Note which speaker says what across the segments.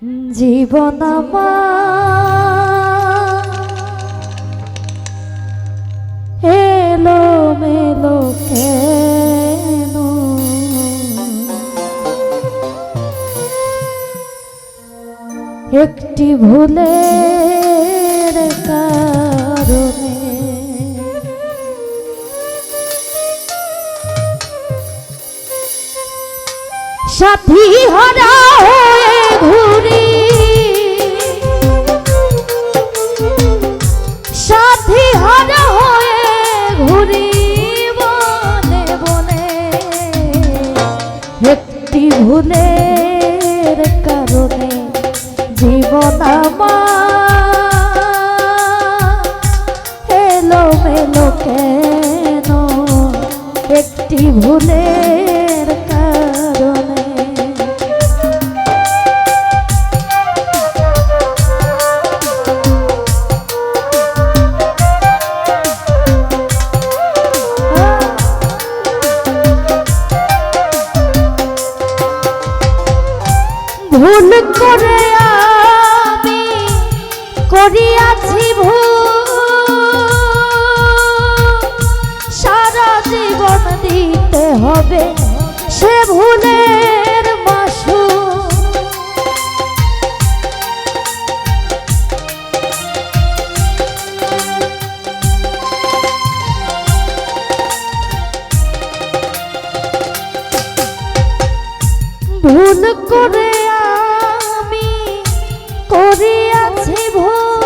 Speaker 1: জীবন আমার এলো মেলো কেন, একটি ভুলের কারণে। সাথী হারা হয়ে ঘুরি, সাথী হারা হয়ে ঘুরি বনে বনে, একটি ভুলের কারণে জীবন আমার এলো মেলো কেন, একটি ভুলের কারণে। ভুল করে আমি করিয়াছি ভুল, সারা জীবন দিতে হবে সে ভুলের মাসুল। ভুল করে করিয়াছি ভুল,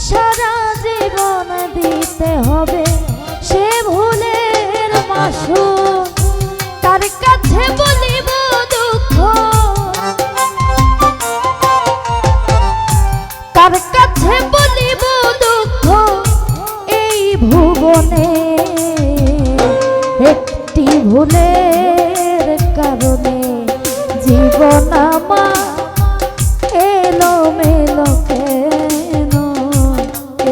Speaker 1: সারা জীবন দিতে হবে সে ভুলের মাসুল। তার কাছে বলিব দুঃখ, তার কাছে বলিব দুঃখ, এই ভুবনে একটি ভুলের কারণে জীবন আমার এলো মেলো কেন,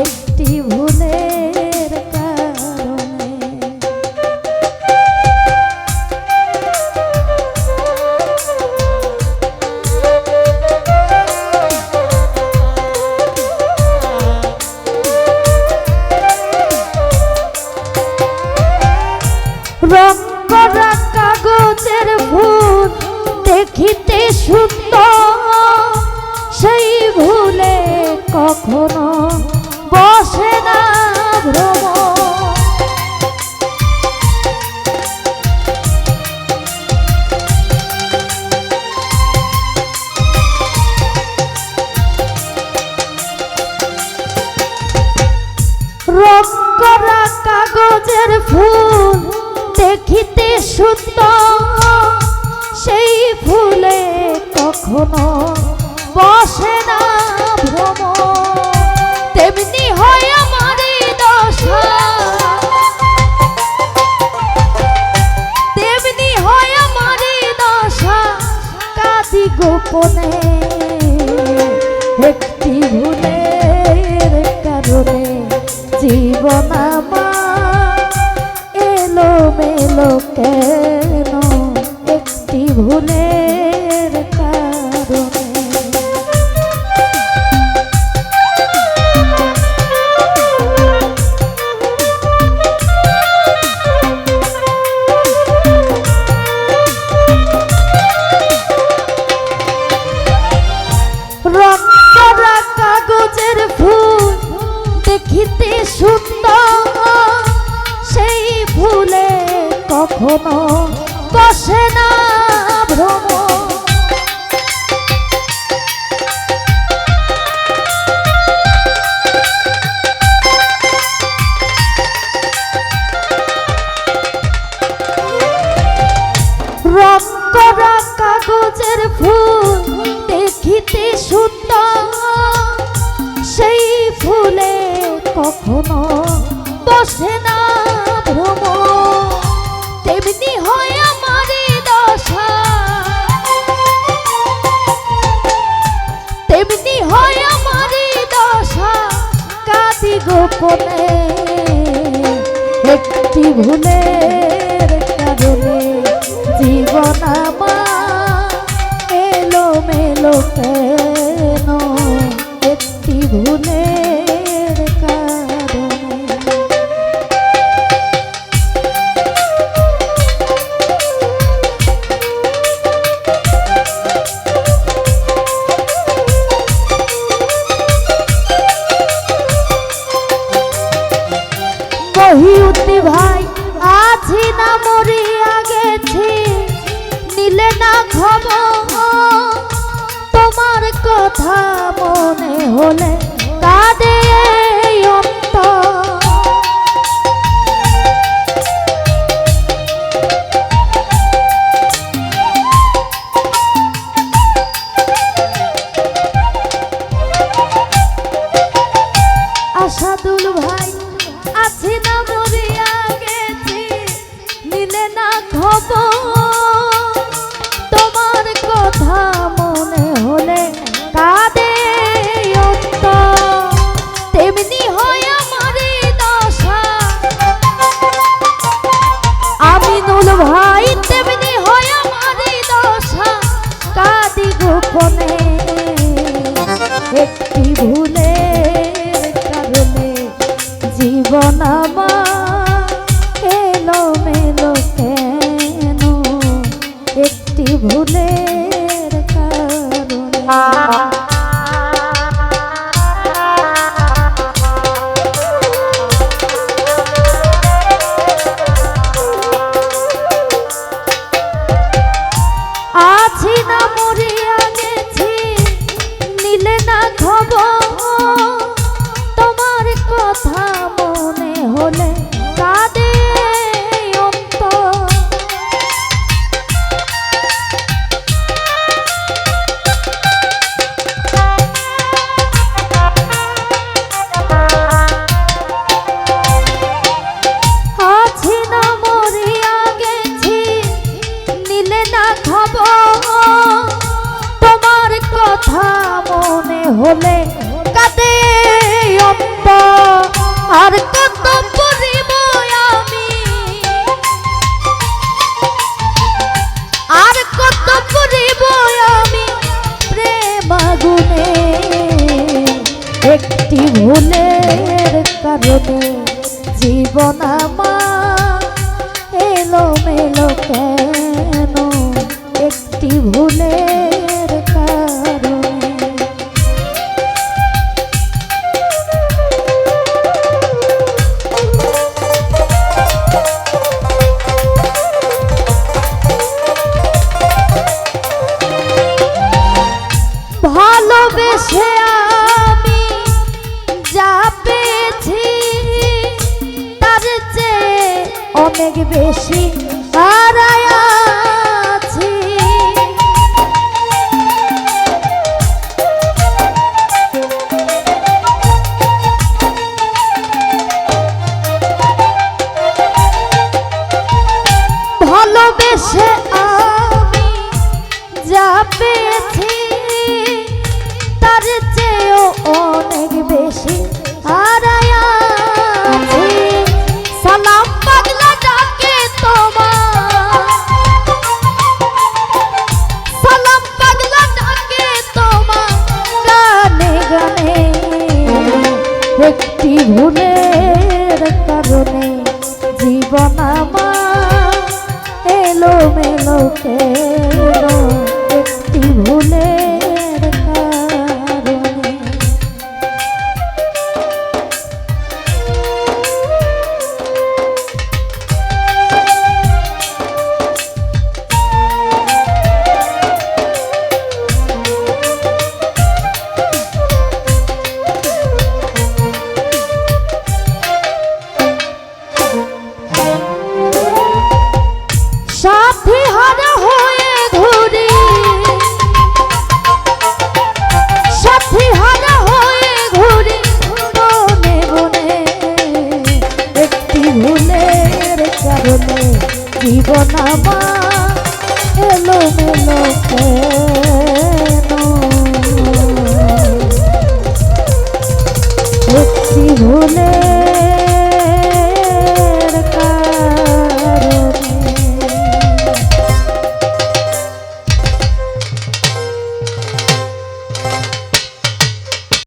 Speaker 1: একটি ভুলের কারণে। রং করা কাগজের ফুল দেখিতে সুন্দর, সেই ভুলে কখনো বসে না ভ্রম। রং করা কাগজের ফুল দেখিতে সুন্দর, সেই ফুলে কখনো বসে না ভ্রম। তেমনি হয় আমার দশা, তেমনি হয় আমার দশা, কাঁদি গোপনে একটি ভুলের কারণে জীবন আমার এলো মেলো কেন, একটি ভুলের কারণে। রং করা কাগজের ফুল দেখিতে সুন্দর, সেই ফুলে কখনো বসে না ভ্রম। রং করা কাগজের ফুল দেখিতে সুন্দর, সেই ফুলে কখনো বসে না ভ্রম। তেমনি হয় আমার দশা, তেমনি হয় আমার দশা, কাঁদি গোপনে একটি ভুলের কারণে জীবন আমার এলো মেলো কেন একটি ভুলের কারণে। মহিউদ্দি ভাই আছি না মরিয়া গেছি, নিলে না খবর তোমার কথা মনে হলে কাঁদে এই অন্তর। আসাদুল ভাই আছি না মরিয়া গেছি, নিলে না খবর তোমার কথা মনে হলে কাঁদে অন্তর। তেমনি হয় আমার দশা আমিনুল ভাই, তেমনি হয় আমার দশা কাঁদি গোপনে একটি ভুলের কারণে। জীবন আমার এলোমেলো কেন একটি ভুলের কারণে। আছি না মরিয়া গেছি, নিলে না খবর তোমার কথা মনে হলে কাঁদে অন্তর। আছি না মরিয়া গেছি, নিলে না খবর তোমার কথা মনে হলে কাঁদে অন্তর। আর কত পড়িব আমি, আর কত পড়িব আমি প্রেম আগুনে একটি ভুলের কারণে। জীবন আমার